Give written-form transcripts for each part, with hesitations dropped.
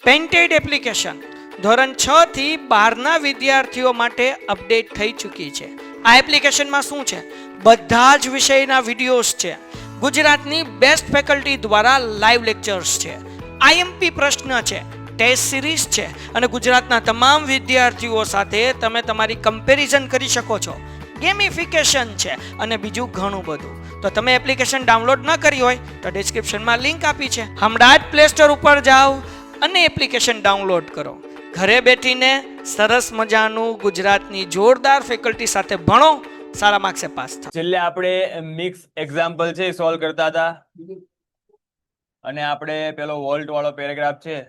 Painted application ધોરણ 6 થી 12ના વિદ્યાર્થીઓ માટે અપડેટ થઈ ચૂકી છે. આ એપ્લિકેશનમાં શું છે? બધા જ વિષયના વિડીયોઝ છે. ગુજરાતની બેસ્ટ ફેકલ્ટી દ્વારા લાઈવ લેક્ચર્સ છે. આઈએમપી પ્રશ્ન છે, ટેસ્ટ સિરીઝ છે અને ગુજરાતના તમામ વિદ્યાર્થીઓ સાથે તમે તમારી કમ્પેરિઝન કરી શકો છો. ગેમિફિકેશન છે અને બીજું ઘણું બધું. તો તમે એપ્લિકેશન ડાઉનલોડ ન કરી હોય તો ડિસ્ક્રિપ્શનમાં લિંક આપી છે. હમણાં જ પ્લે સ્ટોર ઉપર જાઓ અને એપ્લિકેશન ડાઉનલોડ કરો. ઘરે બેઠીને સરસ મજાનું ગુજરાતની જોરદાર ફેકલ્ટી સાથે ભણો, સારા માર્ક્સે પાસ થાઓ. છેલ્લે આપણે મિક્સ એક્ઝામ્પલ છે સોલ્વ કરતા હતા અને આપણે પેલો વોલ્ટ વાળો પેરેગ્રાફ છે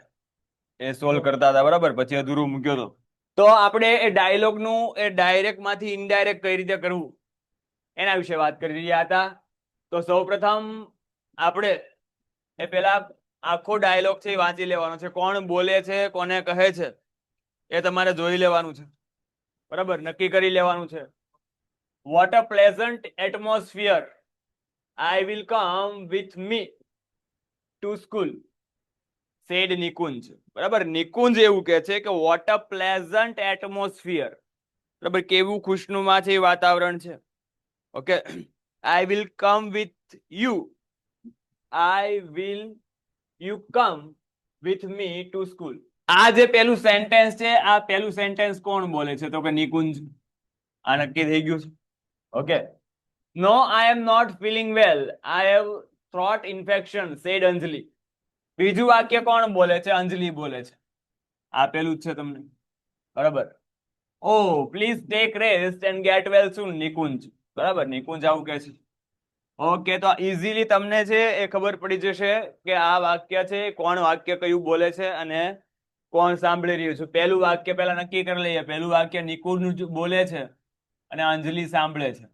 એ સોલ્વ કરતા હતા, બરાબર. પછી અધૂરું મૂક્યો હતો. તો આપણે એ ડાયલોગનું એ ડાયરેક્ટ માંથી ઇનડાયરેક્ટ કઈ રીતે કરવું એના વિશે વાત કરી રહ્યા હતા. તો સૌપ્રથમ આપણે એ પેલા આખો ડાયલોગ છે એ વાંચી લેવાનો છે. કોણ બોલે છે, કોને કહે છે એ તમારે જોઈ લેવાનું છે, બરાબર. નક્કી કરી લેવાનું છે. What a pleasant atmosphere. I will come with me to school, said Nikunj. બરાબર. નિકુંજ એવું કહે છે કે what a pleasant atmosphere. બરાબર. કેવું ખુશનુમા છે એ વાતાવરણ છે. Okay. I will come with you. I will you come with me to school. આ જે પેલું સેન્ટેન્સ છે, આ પેલું સેન્ટેન્સ કોણ બોલે છે? તો કે નિકુંજ. આ નક્કી થઈ ગયું છે. Okay. No, I am not feeling well. I have throat infection, said અંજલિ. બીજું વાક્ય કોણ બોલે છે? અંજલિ બોલે છે. આપેલું જ છે તમને, બરાબર. Oh, please take rest and get well soon, Nikunj. બરાબર. નિકુંજ આવું કહે છે. ઓકે, તો ઇઝીલી તમને છે એ ખબર પડી જશે કે આ વાક્ય છે કોણ વાક્ય કયું બોલે છે અને કોણ સાંભળી રહ્યું છે. પહેલું વાક્ય પહેલા નક્કી કરી લઈએ. પહેલું વાક્ય નિકુંજ બોલે છે અને અંજલિ સાંભળે છે.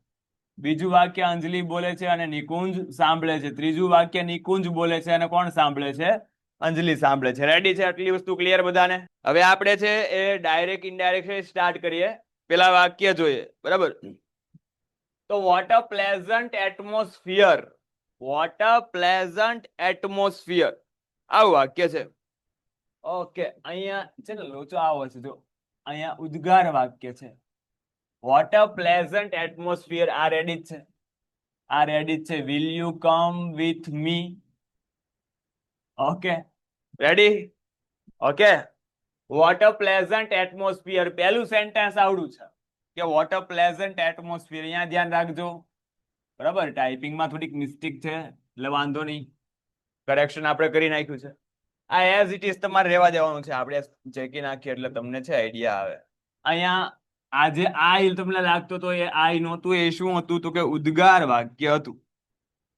બીજું વાક્ય અંજલિ બોલે છે અને નિકુંજ સાંભળે છે. ત્રીજું વાક્ય નિકુંજ બોલે છે અને કોણ સાંભળે છે? અંજલિ સાંભળે છે. રેડી છે? આટલી વસ્તુ ક્લિયર બધાને? હવે આપણે છે એ ડાયરેક્ટ ઇનડાયરેક્ટ સ્ટાર્ટ કરીએ. પેલા વાક્ય જોઈએ, બરાબર. તો vote a pleasant atmosphere. Vote a pleasant atmosphere, આવું વાક્ય છે. ઓકે, અહીંયા છે ને લોચો આવો છે. જો અહીંયા ઉદ્ગાર વાક્ય છે. What a pleasant atmosphere. આ રેડી છે, આ રેડી છે. Will you come with me. Okay, ready? Okay. What a pleasant atmosphere. પહેલું સેન્ટેન્સ આવડું છે કે વોટ અ પ્લેઝન્ટ એટમોસ્ફિયર. અહીંયા ધ્યાન રાખજો, બરાબર. ટાઈપિંગમાં થોડીક મિસ્ટેક છે એટલે વાંધો નહીં, કરેક્શન આપણે કરી નાખ્યું છે. આ એઝ ઇટ ઇઝ તમારે રહેવા દેવાનું છે. આપણે ચેકી નાખીએ એટલે તમને છે આઈડિયા આવે. અહીંયા આજે આઈ તમને લાગતો તો એ આઈ નહોતું. એ શું હતું? તો કે ઉદ્ગાર વાક્ય હતું.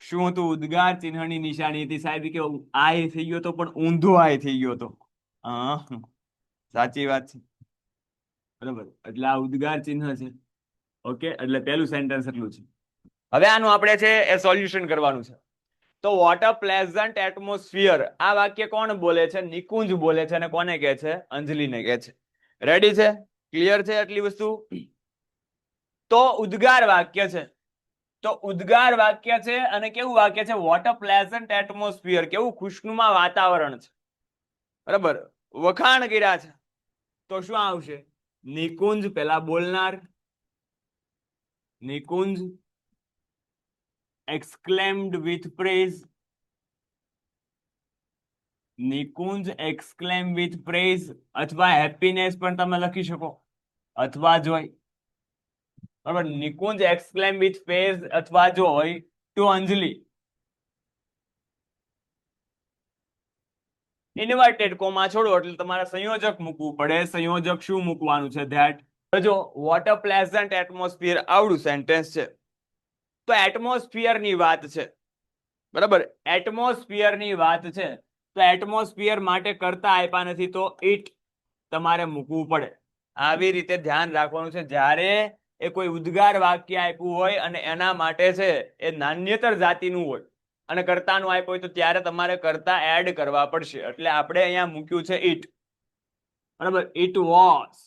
શું હતું? ઉદ્ગાર ચિહ્નની નિશાની હતી. સાહેબ કે આઈ થઈ ગયો તો પણ ઊંધો આઈ થઈ ગયો તો. સાચી વાત છે, બરાબર. એટલે આ ઉદ્ગાર ચિહ્ન છે. ઓકે, એટલે પહેલું સેન્ટેન્સ એટલું છે. હવે આનું આપણે છે એ સોલ્યુશન કરવાનું છે. તો વોટ અ પ્લેઝન્ટ એટમોસ્ફિયર. આ વાક્ય કોણ બોલે છે? નિકુંજ બોલે છે. અને કોને કહે છે? અંજલિને કહે છે. રેડી છે? ક્લિયર છે આટલી વસ્તુ? તો ઉદ્ગાર વાક્ય છે. તો ઉદ્ગાર વાક્ય છે અને કેવું વાક્ય છે? What a pleasant atmosphere. કેવું ખુશનુમા વાતાવરણ છે, બરાબર. વખાણ કર્યા છે. તો શું આવશે? નિકુંજ પેલા બોલનાર. Nikunj exclaimed with praise. Nikunj exclaim with praise અથવા હેપીનેસ પણ તમે લખી શકો, અથવા જોય, બરાબર. નિકુંજ exclaim with praise અથવા જોય ટુ અંજલિ. ઇન્વર્ટેડ કોમા છોડો એટલે તમારે સંયોજક મૂકવું પડે. સંયોજક શું મૂકવાનું છે? ધેટ. જો વોટ અ પ્લેઝન્ટ એટમોસ્ફિયર આવડું સેન્ટેન્સ છે. તો એટમોસ્ફિયર ની વાત છે, બરાબર. એટમોસ્ફિયર ની વાત છે. તો એટમોસ્ફિયર માટે કરતા આપ્યા નથી તો ઇટ તમારે મૂકવું પડે. આવી રીતે ધ્યાન રાખવાનું છે. જ્યારે એ કોઈ ઉદ્ગાર વાક્ય આપ્યું હોય અને એના માટે છે એ નાન્યતર જાતિનું હોય અને કર્તાનું આપ્યું હોય તો ત્યારે તમારે કર્તા એડ કરવા પડશે. એટલે આપણે અહીંયા મૂક્યું છે ઇટ, બરાબર. It was.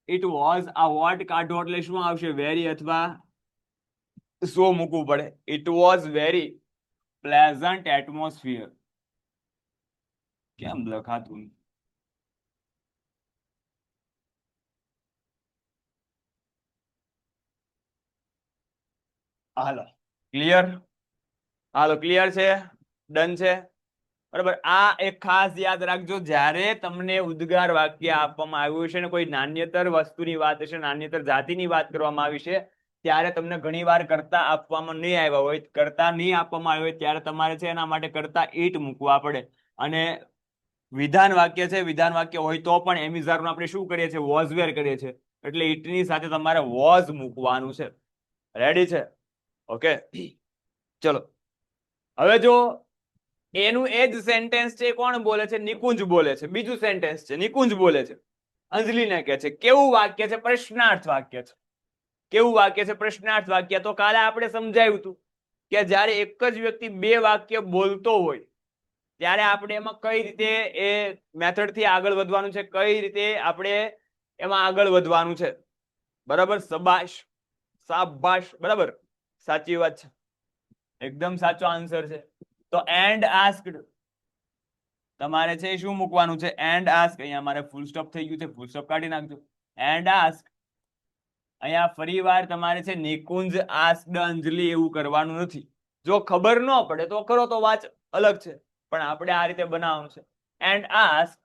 It was. આ વોટ કાઢો એટલે શું આવશે? વેરી અથવા સો મૂકવું પડે. It was very pleasant atmosphere. કેમ લખાતું નથી? હાલો ક્લિયર, હાલો ક્લિયર છે, ડન છે, બરાબર. આ એક ખાસ યાદ રાખજો, જ્યારે તમને ઉદ્ગાર વાક્ય આપવામાં આવ્યું છે ને કોઈ નાન્યતર વસ્તુની વાત છે, નાન્યતર જાતિની વાત કરવામાં આવી છે, ત્યારે તમને ઘણીવાર કર્તા આપવામાં નહીં આવ્યા હોય, કર્તા નહીં આપવામાં આવ્યો હોય ત્યારે તમારે છે એના માટે કર્તા ઈટ મૂકવા પડે. અને વિધાન વાક્ય છે, વિધાન વાક્ય હોય તો પણ એમિઝારનું આપણે શું કરીએ છીએ, વોઝ વેર કરીએ છીએ, એટલે ઈટની સાથે તમારે વોઝ મૂકવાનું છે. રેડી છે? ઓકે ચલો હવે જો એનું એ જ સેન્ટેન્સ છે, કોણ બોલે છે? નિકુંજ બોલે છે. બીજું સેન્ટેન્સ છે, નિકુંજ બોલે છે, અંજલિને કહે છે. કેવું વાક્ય છે? પ્રશ્નાર્થ વાક્ય છે. કેવું વાક્ય છે? પ્રશ્નાર્થ વાક્ય. તો કાલે આપણે સમજાવ્યું હતું કે જ્યારે એક જ વ્યક્તિ બે વાક્ય બોલતો હોય ત્યારે આપણે એમાં કઈ રીતે એ મેથડ થી આગળ વધવાનું છે, કઈ રીતે આપણે એમાં આગળ વધવાનું છે, બરાબર. સબાશ, શાબાશ, બરાબર, સાચી વાત છે, એકદમ સાચો આન્સર છે. તો એન્ડ આસ્ક્ડ તમારે છે શું મૂકવાનું છે? And ask. અહીંયા મારે ફૂલ સ્ટોપ થઈ ગયું છે, ફૂલ સ્ટોપ કાઢી નાખજો. And ask. અહીંયા ફરી વાર તમારે છે નિકુંજ આસ્ક્ડ અંજલિ એવું કરવાનું નથી. જો ખબર ન પડે તો કરો, તો વાત અલગ છે, પણ આપણે આ રીતે બનાવવાનું છે. And ask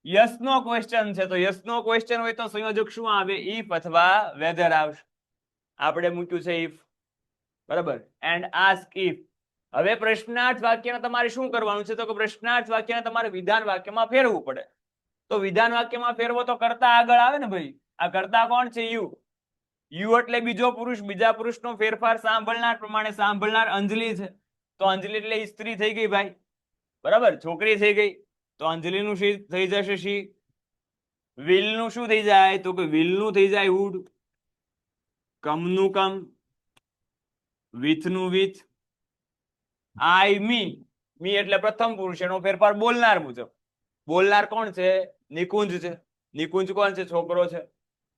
yes no question છે, તો યસ નો ક્વેશ્ચન હોય તો સંયોજક શું આવે? ઇફ અથવા વેધર આવશે. આપણે મૂક્યું છે ઇફ, બરાબર. And ask if. હવે પ્રશ્નાર્થ વાક્યને તમારે શું કરવાનું છે? તો કે પ્રશ્નાર્થ વાક્યને તમારે વિધાન વાક્યમાં ફેરવવું પડે. તો વિધાન વાક્યમાં ફેરવો તો કર્તા આગળ આવે ને ભાઈ. આ કર્તા કોણ છે? યુ. યુ એટલે બીજો પુરુષ, બીજા પુરુષનો ફેરફાર સાંભળનાર પ્રમાણે સાંભળનાર અંજલિ છે, તો અંજલિ એટલે સ્ત્રી થઈ ગઈ ભાઈ, બરાબર, છોકરી થઈ ગઈ. તો અંજલિનું શી થઈ જશે? શી. વિલનું શું થઈ જાય? તો કે વિલનું થઈ જાય વુડ. કમનું come, વિથનું with. આઈ મી, મી એટલે પ્રથમ પુરુષ, એનો ફેરફાર બોલનાર મુજબ. બોલનાર કોણ છે? નિકુંજ છે. નિકુંજ કોણ છે? છોકરો છે.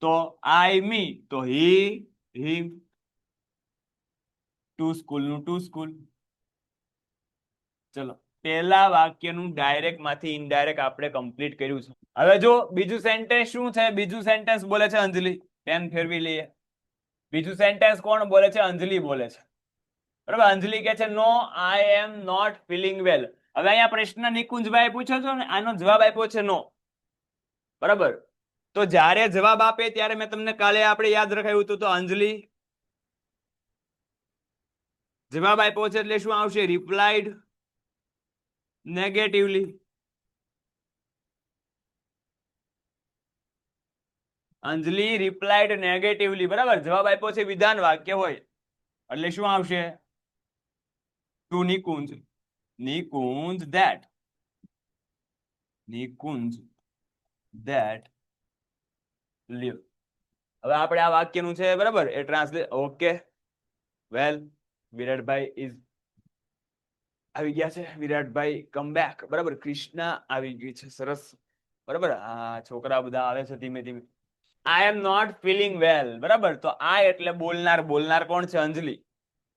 તો આઈ મી, તો હી, હિમ. ટુ સ્કૂલ નું ટુ સ્કૂલ. ચલો પહેલા વાક્યનું ડાયરેક્ટ માંથી ઇનડાયરેક્ટ આપણે કમ્પ્લીટ કર્યું છે. હવે જો બીજું સેન્ટેન્સ શું છે? બીજું સેન્ટેન્સ બોલે છે અંજલિ. પેન ફેરવી લઈએ. બીજું સેન્ટેન્સ કોણ બોલે છે? અંજલિ બોલે છે, બરાબર. અંજલિ કહે છે નો, આઈ એમ નોટ ફીલિંગ વેલ. હવે અહીંયા પ્રશ્ન નિકુંજભાઈ પૂછ્યો છે ને, આનો જવાબ આપ્યો છે નો, બરાબર. તો જ્યારે જવાબ આપે ત્યારે મેં તમને કાલે આપણે યાદ રખાયું હતું, તો અંજલિ જવાબ આપ્યો છે એટલે શું આવશે? Replied negatively. Anjali replied negatively, બરાબર. જવાબ આપ્યો છે વિધાન વાક્ય હોય એટલે શું આવશે? To Nikunj. Nikunj that. Nikunj that live. હવે આપણે આ વાક્યનું છે, બરાબર, એ ટ્રાન્સલેટ. ઓકે વેલ, વિરાટભાઈ ઇઝ આવી ગયા છે. વિરાટભાઈ કમ બેક, બરાબર. કૃષ્ણા આવી ગઈ છે, સરસ, બરાબર. આ છોકરા બધા આવે છે ધીમે ધીમે. આઈ એમ નોટ ફીલિંગ વેલ, બરાબર. તો આ એટલે બોલનાર. બોલનાર કોણ છે? અંજલિ.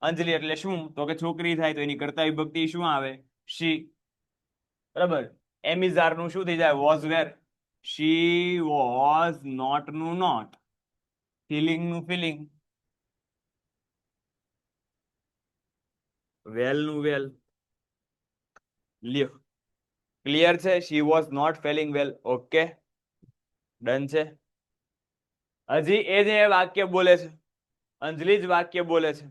અંજલિ એટલે શું? તો કે છોકરી થાય, તો એની કર્તા વિભક્તિ શું આવે? શી, બરાબર. એમિઝાર નું શું થઈ જાય? Was were. She was not નું નોટ, ફીલિંગ નું ફીલિંગ, વેલ નું વેલ. લ્યો ક્લિયર છે? She was not feeling well. Okay done છે. હજી એ જે વાક્ય બોલે છે, અંજલિ જ વાક્ય બોલે છે,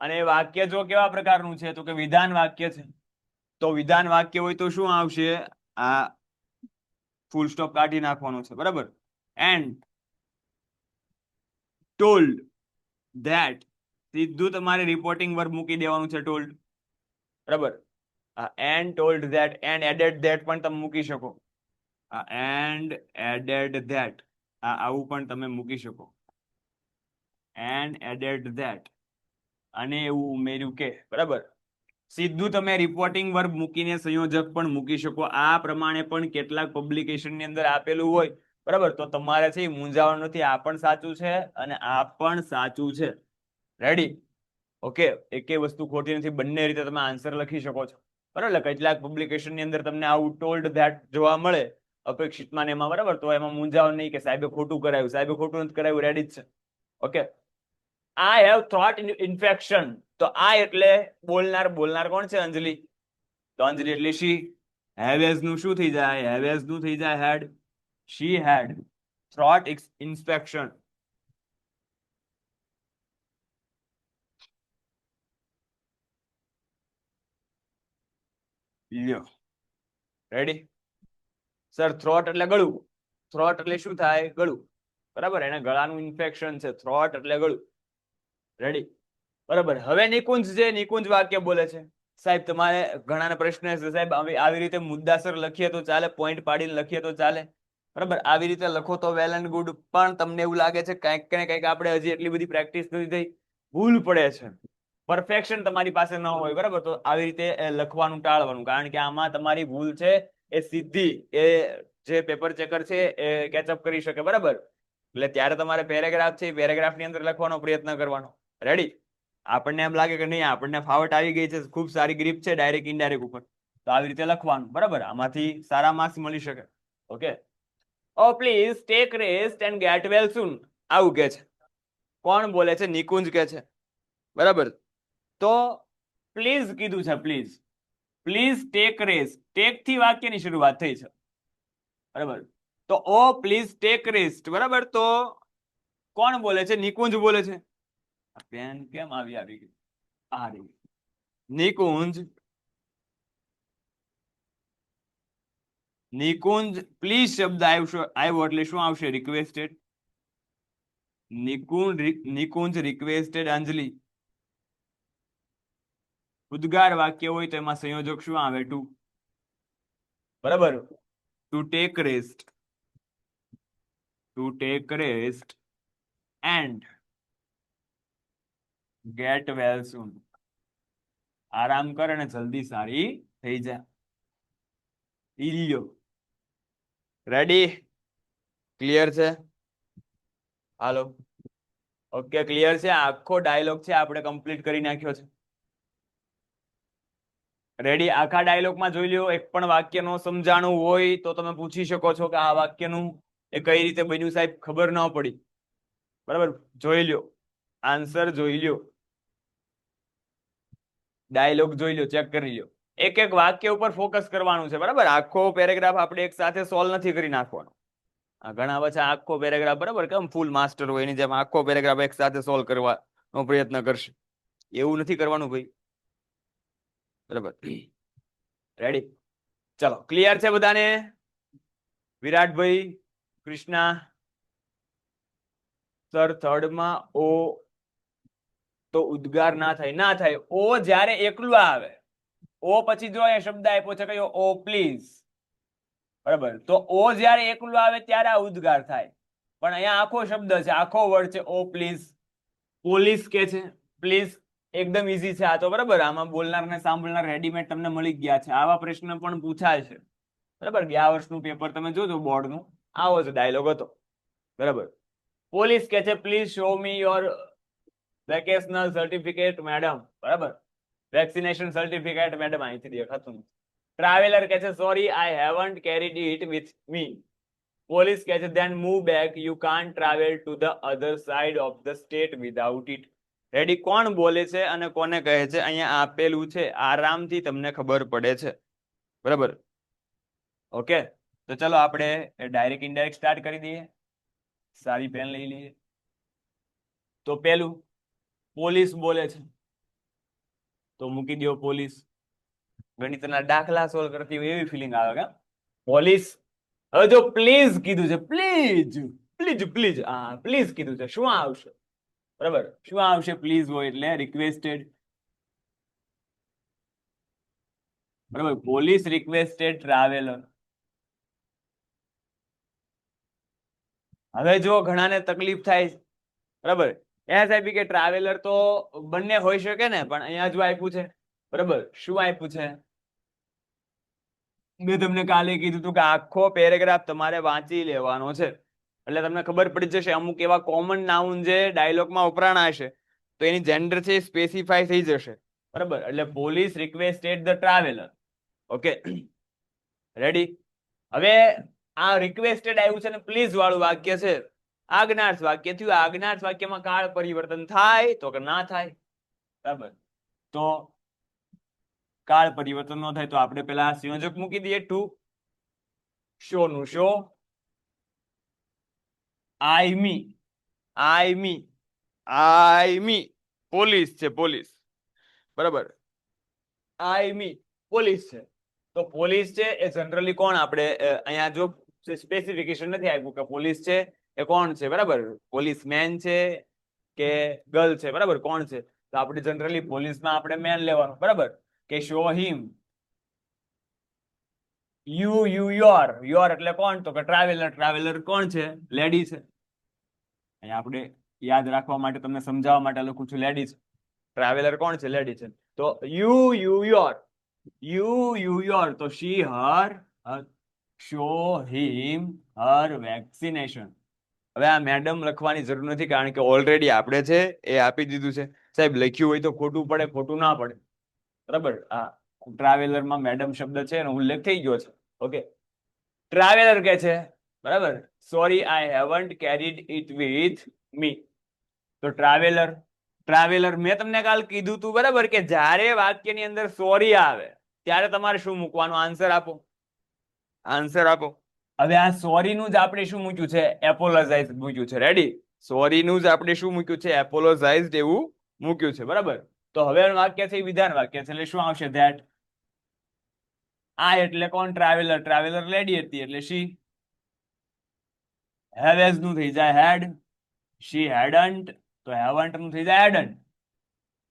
અને એ વાક્ય જો કેવા પ્રકારનું છે? તો કે વિધાન વાક્ય છે. તો વિધાન વાક્ય હોય તો શું આવશે? આ ફૂલ સ્ટોપ કાઢી નાખવાનું છે, બરાબર. એન્ડ ટોલ્ડ ધેટ, સીધું તમારે રિપોર્ટિંગ વર્બ મૂકી દેવાનું છે, ટોલ્ડ, બરાબર. And told that, and added that પણ તમે મૂકી શકો. એન્ડ એડેડ ધેટ, આવું પણ તમે મૂકી શકો. એન્ડ એડેડ ધેટ, અને એવું ઉમેર્યું કે, બરાબર. સીધું તમે રિપોર્ટિંગ વર્બ મૂકીને સંયોજક પણ મૂકી શકો. આ પ્રમાણે પણ કેટલાક પબ્લિકેશનની અંદર આપેલું હોય, બરાબર. તો તમારે છે મૂંઝાવાનું નથી. આ પણ સાચું છે અને આ પણ સાચું છે. રેડી? ઓકે, એકે વસ્તુ ખોટી નથી. બંને રીતે તમે આન્સર લખી શકો છો. બરાબર, કેટલાક પબ્લિકેશન ની અંદર તમને આવું ટોલ્ડ ધેટ જોવા મળે અપેક્ષિતમાં ને એમાં, બરાબર, તો એમાં મૂંઝાવ નહીં કે સાહેબે ખોટું કરાવ્યું, સાહેબે ખોટું નથી કરાવ્યું, રેડી જ છે. Okay, I have thought infection. તો આ એટલે બોલનાર, બોલનાર કોણ છે? અંજલિ. તો અંજલિ એટલે શી. હેવેઝ નું શું થઈ જાય? હેવેઝ નું થઈ જાય હેડ. શી હેડ throat inspection. લ્યો, રેડી સર. થ્રોટ એટલે ગળું. થ્રોટ એટલે શું થાય? ગળું. બરાબર, એને ગળાનું ઇન્ફેક્શન છે. થ્રોટ એટલે ગળું. રેડી, બરાબર. હવે નિકુંજ છે, નિકુંજ વાક્ય બોલે છે. સાહેબ તમારે ઘણાના પ્રશ્ન છે, સાહેબ આવી રીતે મુદ્દાસર લખીએ તો ચાલે, પોઈન્ટ પાડીને લખીએ તો ચાલે, બરાબર, આવી રીતે લખો તો વેલ એન્ડ ગુડ. પણ તમને એવું લાગે છે કંઈક ને કંઈક આપણે હજી એટલી બધી પ્રેક્ટિસ નથી થઈ, ભૂલ પડે છે, પરફેક્શન તમારી પાસે ન હોય, બરાબર, તો આવી રીતે લખવાનું ટાળવાનું. કારણ કે આમાં તમારી ભૂલ છે એ સીધી એ જે પેપર ચેકર છે એ કેચઅપ કરી શકે, બરાબર. એટલે ત્યારે તમારે પેરેગ્રાફ છે, પેરેગ્રાફ ની અંદર લખવાનો પ્રયત્ન કરવાનો. રેડી. આપણને એમ લાગે કે નહીં, આપણને ફાવટ આવી ગઈ છે, ખૂબ સારી ગ્રીપ છે ડાયરેક્ટ ઇનડાયરેક્ટ ઉપર, તો આવી રીતે લખવાનું, બરાબર. આમાંથી સારા માર્ક્સ મળી શકે. Okay. Oh please take rest and get well soon. આવું કે છે. કોણ બોલે છે? નિકુંજ કે છે, બરાબર. તો પ્લીઝ કીધું છે, please. Please take rest. Take થી વાક્યની શરૂઆત થઈ છે, બરાબર. તો ઓ પ્લીઝ ટેક રેસ્ટ, બરાબર. તો કોણ બોલે છે? નિકુંજ બોલે છે. પેન કેમ આવી ગઈ? આ રહી. નિકુંજ. નિકુંજ પ્લીઝ શબ્દ આવ્યો એટલે શું આવશે? રિક્વેસ્ટેડ. નિકુંજ રિક્વેસ્ટેડ અંજલિ. ઉદ્ગાર વાક્ય હોય તો એમાં સંયોજક શું આવે? ટુ. બરાબર. To take rest. To take rest and get well soon. આરામ કર અને જલ્દી સારી થઈ જા. ઈલ્યો. રેડી? ક્લિયર છે? હાલો. ઓકે, ક્લિયર છે. આખો ડાયલોગ છે આપણે કમ્પ્લીટ કરી નાખ્યો છે. રેડી? આખા ડાયલોગમાં જોઈ લ્યો. એક પણ વાક્ય નો સમજાણું હોય તો તમે પૂછી શકો છો કે આ વાક્યનું એ કઈ રીતે બન્યું સાહેબ, ખબર ન પડી, બરાબર. જોઈ લ્યો, આન્સર જોઈ લ્યો, ડાયલોગ જોઈ લ્યો, ચેક કરી લ્યો. એક એક વાક્ય ઉપર ફોકસ કરવાનું છે, બરાબર. આખો પેરેગ્રાફ આપણે એક સાથે સોલ્વ નથી કરી નાખવાનો. ઘણા બધા આખો પેરેગ્રાફ, બરાબર, કેમ ફૂલ માસ્ટર હોય એની જેમ આખો પેરેગ્રાફ એક સાથે સોલ્વ કરવાનો પ્રયત્ન કરશે. એવું નથી કરવાનું ભાઈ, બરાબર. રેડી? ચલો, ક્લિયર છે બધાને? વિરાટભાઈ, કૃષ્ણા સર, થર્ડમાં ઓ તો ઉદ્ગાર ના થાય. ના થાય. ઓ જ્યારે એકલું આવે, ઓ પછી જો એ શબ્દ આપ્યો છે કયો? ઓ પ્લીઝ, બરાબર. તો ઓ જ્યારે એકલું આવે ત્યારે આ ઉદ્ગાર થાય. પણ અહીંયા આખો શબ્દ છે, આખો વર્ડ છે, ઓ પ્લીઝ. પોલીસ કે છે, પ્લીઝ એકદમ ઈઝી છે આ તો, બરાબર. આમાં બોલનાર ને સાંભળનાર રેડીમેડ તમને મળી ગયા છે. આવા પ્રશ્ન પણ પૂછાય છે, બરાબર. ગયા વર્ષનું પેપર તમે જોજો બોર્ડનું, આવો જ ડાયલોગ હતો, બરાબર. પોલીસ કે છે, please show me your vocational certificate madam, બરાબર. વેક્સિનેશન સર્ટિફિકેટ મેડમ, અહીંથી દેખાતું નથી. ટ્રાવેલર કે છે, sorry I haven't carried it with me. Police કે છે, then move back, you can't travel to the other side of the state without it. Ready? કોણ બોલે છે અને કોને કહે છે? અહીંયા આપેલું છે, આરામથી તમને ખબર પડે છે, બરાબર. ઓકે, તો ચલો આપણે ડાયરેક્ટ ઇનડાયરેક્ટ સ્ટાર્ટ કરી દઈએ. સારી પેન લઈ લઈએ. તો પેલું પોલીસ બોલે છે, તો મૂકી દો પોલીસ. ગણિતના દાખલા સોલ્વ કરતી હોય એવી ફિલિંગ આવે કે પોલીસ. હવે જો પ્લીઝ કીધું છે, પ્લીઝ પ્લીઝ પ્લીઝ, હા પ્લીઝ કીધું છે, શું આવશે? બરાબર, શું આવશે? પ્લીઝ હોય એટલે રિક્વેસ્ટેડ, બરાબર. Police requested traveller. હવે જો ઘણાને તકલીફ થાય, બરાબર, એ સાહેબ કે ટ્રાવેલર તો બંને હોઈ શકે ને, પણ અહીંયા જો આપ્યું છે, બરાબર, શું આપ્યું છે? મેં તમને કાલે કીધું હતું કે આખો પેરેગ્રાફ તમારે વાંચી લેવાનો છે, એટલે તમને ખબર પડી જશે અમુક એવા કોમન નાઉન જે ડાયલોગમાં વપરાણા હશે તો એની જેન્ડર છે સ્પેસિફાય થઈ જશે, બરાબર. એટલે police requested the traveller, okay, ready? હવે આ રિક્વેસ્ટેડ આવ્યું છે ને પ્લીઝ વાળું વાક્ય છે, આજ્ઞાર્થ વાક્ય થયું. આજ્ઞાર્થ વાક્યમાં કાળ પરિવર્તન થાય તો કે ના થાય? બરાબર, તો કાળ પરિવર્તન ન થાય તો આપણે પેલા સંયોજક મૂકી દઈએ. ટુ શો નું શો, આઈ મી પોલીસ છે, પોલીસ. બરાબર, આઈ મી પોલીસ છે. તો પોલીસ છે એ જનરલી કોણ? આપણે અહીંયા જો સ્પેસિફિકેશન નથી આપ્યું કે પોલીસ છે એ કોણ છે. બરાબર, પોલીસ મેન છે કે ગર્લ છે. બરાબર, કોણ છે? તો આપણે જનરલી પોલીસમાં આપણે મેન લેવાનું. બરાબર, કે શો હિમ. યુ યોર એટલે કોણ? તો કે ટ્રાવેલર. ટ્રાવેલર કોણ છે? લેડી છે. અહીંયા આપણે યાદ રાખવા માટે, તમને સમજાવવા માટે લખું છું લેડી છે. ટ્રાવેલર કોણ છે? લેડી છે. તો યુ યોર, તો શી હર, શો હિમ હર વેક્સિનેશન. હવે આ મેડમ લખવાની જરૂર નથી, કારણ કે ઓલરેડી આપણે છે એ આપી દીધું છે. સાહેબ લખ્યું હોય તો ખોટું પડે, ખોટું ના પડે. બરાબર, આ ટ્રાવેલરમાં મેડમ શબ્દ છે એનો ઉલ્લેખ થઈ ગયો છે. ઓકે, ટ્રાવેલર કે છે, બરાબર, sorry I haven't carried it with મી. તો ટ્રાવેલર મેં તમને કાલ કીધું તું, બરાબર, કે જ્યારે વાક્યની અંદર સોરી આવે ત્યારે તમારે શું મૂકવાનું? આન્સર આપો. હવે આ સોરી નું જ આપણે શું મૂક્યું છે? એપોલોજાઇઝ મૂક્યું છે. રેડી? સોરી નું જ આપણે શું મૂક્યું છે? એપોલોજાઇઝ એવું મૂક્યું છે. બરાબર, તો હવે વાક્ય છે વિધાન વાક્ય છે, એટલે શું આવશે? ધેટ. આ એટલે કોણ? ટ્રાવેલર. ટ્રાવેલર લેડી હતી એટલે શી. હેવેઝ નું થઈ જાય હેડ. શી હેડન્ટ, તો હેવન્ટ નું થઈ જાય હેડન્ટ.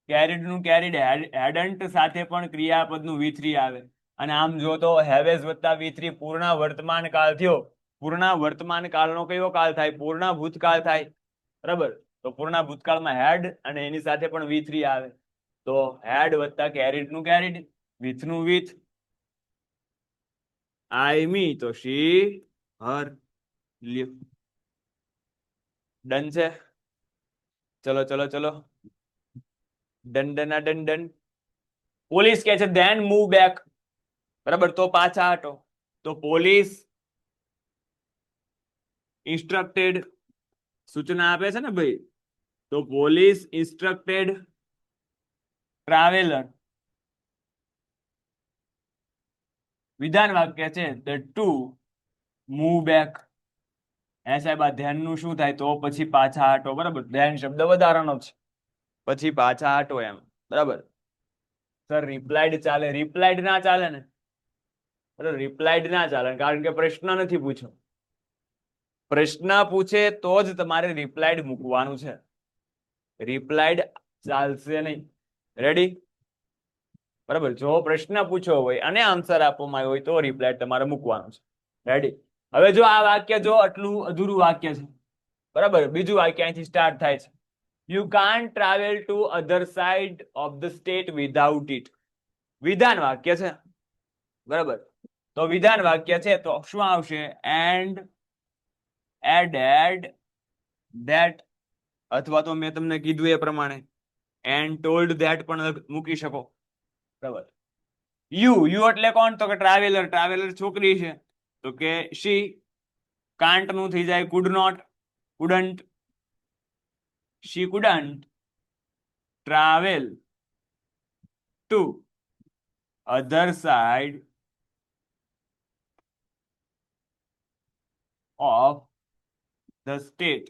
કેરીડ નું કેરીડ, હેડન્ટ સાથે પણ ક્રિયાપદ નું V3 આવે. અને આમ જો તો હેવેઝ વત્તા V3 પૂર્ણ વર્તમાન કાળ થયો. પૂર્ણ વર્તમાન કાળનો કયો કાળ થાય? પૂર્ણ ભૂતકાળ થાય. બરાબર, તો પૂર્ણ ભૂતકાળમાં હેડ અને એની સાથે પણ V3 આવે. તો હેડ વત્તા કેરીડ નું કેરીડ, વિથ નું વિથ. આઈ મી, તો શી હર. ડન છે? ચલો ડન. પોલીસ કે છે ધેન મૂવ બેક. બરાબર, તો પાછા હટો. તો પોલીસ ઇન્સ્ટ્રક્ટેડ, સૂચના આપે છે ને ભાઈ, તો પોલીસ ઇન્સ્ટ્રક્ટેડ ટ્રાવેલર. વિધાન વાક્ય છે ધ ટુ મૂવ બેક. સાહેબ આ ધ્યાનનું શું થાય? તો પછી પાછા હટો. બરાબર, ધ્યાન શબ્દ વધારાનો છે, પછી પાછા હટો એમ. બરાબર, સર રિપ્લાઇડ ચાલે? રિપ્લાઇડ ના ચાલે ને. રિપ્લાઇડ ના ચાલે, કારણ કે પ્રશ્ન નથી પૂછ્યો. પ્રશ્ન પૂછે તો જ તમારે રિપ્લાઇડ મૂકવાનું છે. રિપ્લાઇડ ચાલશે નહીં. રેડી? બરાબર, જો પ્રશ્ન પૂછ્યો હોય અને આન્સર આપવામાં આવ્યો હોય તો રિપ્લાઇડ તમારે મૂકવાનું છે. રેડી? હવે જો આ વાક્ય, જો આટલું અધૂરું વાક્ય છે. બરાબર, બીજું વાક્ય અહીંથી સ્ટાર્ટ થાય છે. You can't travel to other side of the state without it. વિધાન વાક્ય છે. બરાબર, તો વિધાન વાક્ય છે તો શું આવશે? એન્ડ એડ ધેટ, અથવા તો મેં તમને કીધું એ પ્રમાણે એન્ડ ટોલ્ડ ધેટ પણ મૂકી શકો. બરાબર, યુ એટલે કોણ? તો કે ટ્રાવેલર. ટ્રાવેલર છોકરી છે તો કે શી. કાન્ટ નું થઈ જાય could not, couldn't. She couldn't travel to other side of the state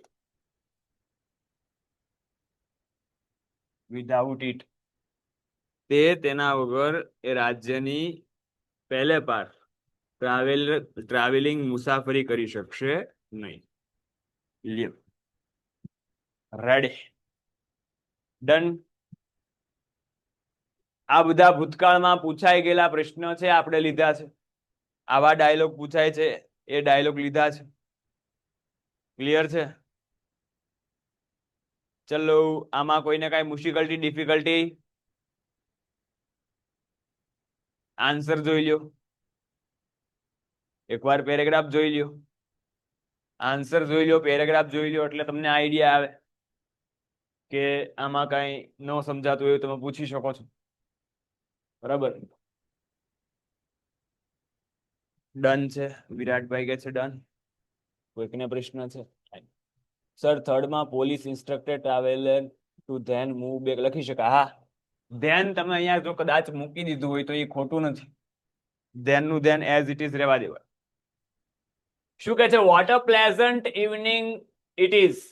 without it. તે તેના વગર એ રાજ્યની પહેલે પાર ટ્રાવેલિંગ મુસાફરી કરી શકશે નહીં. લ્યો, રેડી, ડન. આ બધા ભૂતકાળમાં પૂછાઈ ગયેલા પ્રશ્નો છે, આપણે લીધા છે. આવા ડાયલોગ પૂછાય છે એ ડાયલોગ લીધા છે. ક્લિયર છે? ચલો, આમાં કોઈને કઈ મુશ્કેલી, ડિફિકલ્ટી? આન્સર જોઈ લ્યો, એકવાર પેરેગ્રાફ જોઈ લ્યો. આન્સર જોઈ લ્યો, પેરેગ્રાફ જોઈ લ્યો, એટલે તમને આઈડિયા આવે કે આમાં કઈ ન સમજાતું હોય તમે પૂછી શકો છો. બરાબર, ડન છે. વિરાટભાઈ કે છે ડન. કોઈકને પ્રશ્ન છે? સર થર્ડમાં police instructor traveller to then move back લખી શકાય. હા, ધેન તમે અહીંયા જો કદાચ મૂકી દીધું હોય તો એ ખોટું નથી. ધેન નું ધેન એઝ ઇટ ઇઝ રહેવા દેવા. શું કહે છે? What a pleasant evening it is.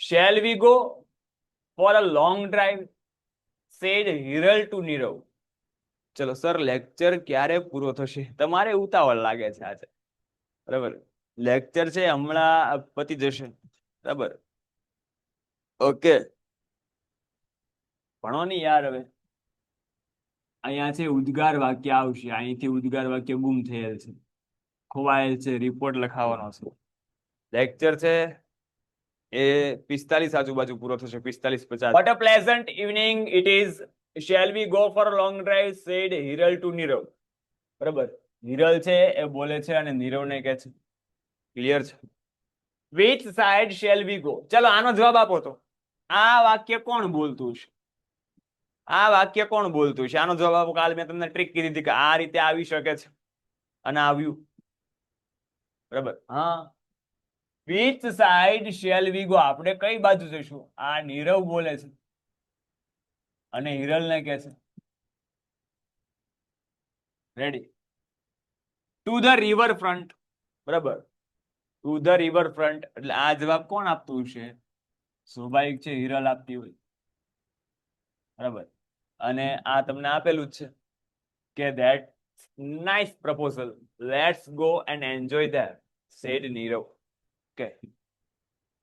Shall we go for a long drive said Hiral to Nirav. ચલો સર, લેક્ચર ક્યારે પૂરો થશે? તમારે ઉતાવળ લાગે છે આજે, બરાબર? લેક્ચર છે હમણાં પતી જશે, બરાબર? ઓકે, ભણો નહીં યાર. હવે અહીંયા છે ઉદ્ગાર વાક્ય આવશે. અહીંથી ઉદ્ગાર વાક્ય ગુમ થયેલ છે, ખોવાયેલ છે, રિપોર્ટ લખાવવાનો છે. લેક્ચર છે એ 45 આજુબાજુ પૂરો થશે, 45-50. What a pleasant evening it is. Shall we go for a long drive said Hiral to Nirav. બરાબર, હિરલ છે એ બોલે છે અને નીરવને કહે છે. ક્લિયર છે? Which side shell we go. ચલો આનો જવાબ આપો તો. આ વાક્ય કોણ બોલતું છે? આ વાક્ય કોણ બોલતું છે? આનો જવાબ આપો. કાલે મેં તમને ટ્રીક કીધી હતી કે આ રીતે આવી શકે છે અને આવ્યું, બરાબર? હા, which side shell we go. આપણે કઈ બાજુ જઈશું? આ નીરવ બોલે છે અને હિરલને કહે છે. Ready? To the river front. બરાબર, ટુ ધ રિવર ફ્રન્ટ. એટલે આ જવાબ કોણ આપતું છે? સ્વાભાવિક છે હિરલ આપતી હોય, બરાબર? અને આ તમને આપેલું જ છે કે that nice proposal, let's go and enjoy there said Nirav. Okay,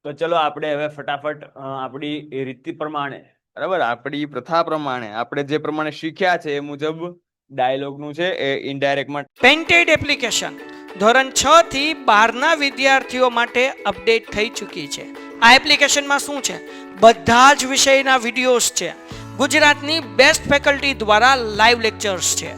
તો ચલો આપણે હવે ફટાફટ આપણી રીતિ પ્રમાણે, બરાબર, આપણી પ્રથા પ્રમાણે આપણે જે પ્રમાણે શીખ્યા છે એ મુજબ ડાયલોગનું છે એ ઇનડાયરેક્ટમાં. પેન્ટેડ એપ્લિકેશન ધોરણ 6 થી 12ના વિદ્યાર્થીઓ માટે અપડેટ થઈ ચૂકી છે. આ એપ્લિકેશનમાં શું છે? બધા જ વિષયના વિડીયોઝ છે. ગુજરાતની બેસ્ટ ફેકલ્ટી દ્વારા લાઈવ લેક્ચર્સ છે.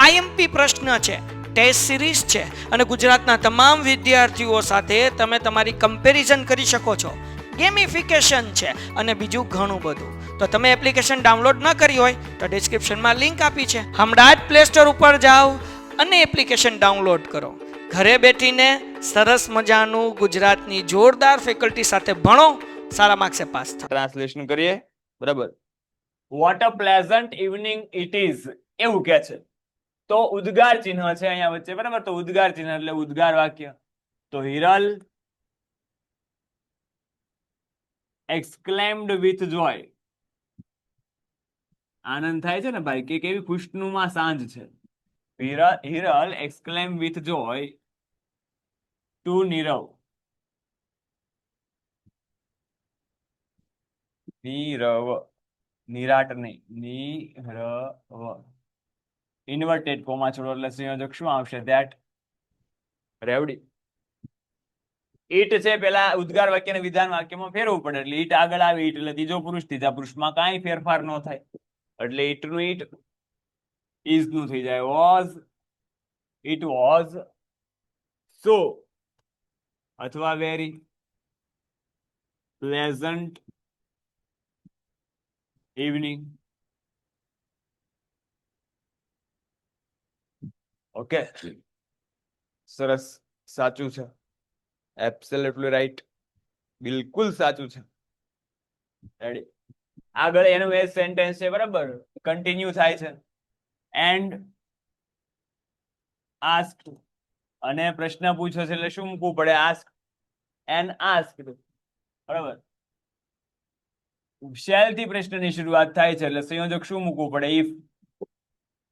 આઈએમપી પ્રશ્ન છે, ટેસ્ટ સિરીઝ છે અને ગુજરાતના તમામ વિદ્યાર્થીઓ સાથે તમે તમારી કમ્પેરિઝન કરી શકો છો. ગેમિફિકેશન છે અને બીજું ઘણું બધું. તો તમે એપ્લિકેશન ડાઉનલોડ ન કરી હોય તો ડિસ્ક્રિપ્શનમાં લિંક આપી છે. હમણાં જ પ્લે સ્ટોર ઉપર જાઓ અને એપ્લિકેશન ડાઉનલોડ કરો. ઘરે બેઠીને સરસ મજાનું ગુજરાતની જોરદાર ફેકલ્ટી સાથે ભણો, સારા માર્ક્સે પાસ થાઓ. ટ્રાન્સલેશન કરીએ, બરાબર? Vote a pleasant evening it is, એવું કે છે. તો ઉદ્ગાર ચિહ્ન છે અહીંયા વચ્ચે, બરાબર? તો ઉદ્ગાર ચિહ્ન એટલે ઉદ્ગાર વાક્ય. તો હિરલ exclaimed with joy. આનંદ થાય છે ને ભાઈ, કે કેવી ખુશનુમા સાંજ છે. Hiral exclaimed with joy to Nirav. Nirav, નિરાટ નહીં, નીરવ. ઇન્વર્ટેડ કોમા છોડો એટલે સંયોજક શું આવશે? ધેટ. રેવડી. ઈટ છે પેલા ઉદ્ગાર વાક્ય ને વિધાન વાક્યમાં ફેરવવું પડે એટલે ઈટ આગળ આવે. ઈટ એટલે ત્રીજો પુરુષ, ત્રીજા પુરુષમાં કાંઈ ફેરફાર ન થાય એટલે ઈટ નું ઈટ, ઇઝ નું થઈ જાય વોઝ. ઇટ વોઝ સો અથવા વેરી પ્લેઝન્ટ ઇવનિંગ. ઓકે, સરસ, સાચું છે. એબ્સોલ્યુટલી રાઈટ, બિલકુલ સાચું છે. રેડી? આગળ એનું એ સેન્ટેન્સ છે, બરાબર? કન્ટિન્યુ થાય છે. એન્ડ આસ્ક, અને પ્રશ્ન પૂછ્યો છે એટલે શું મૂકવું પડે? આસ્ક એન્ડ આસ્ક, બરાબર? શેલ થી પ્રશ્નની શરૂઆત થાય છે એટલે સંયોજક શું મૂકવું પડે? ઇફ.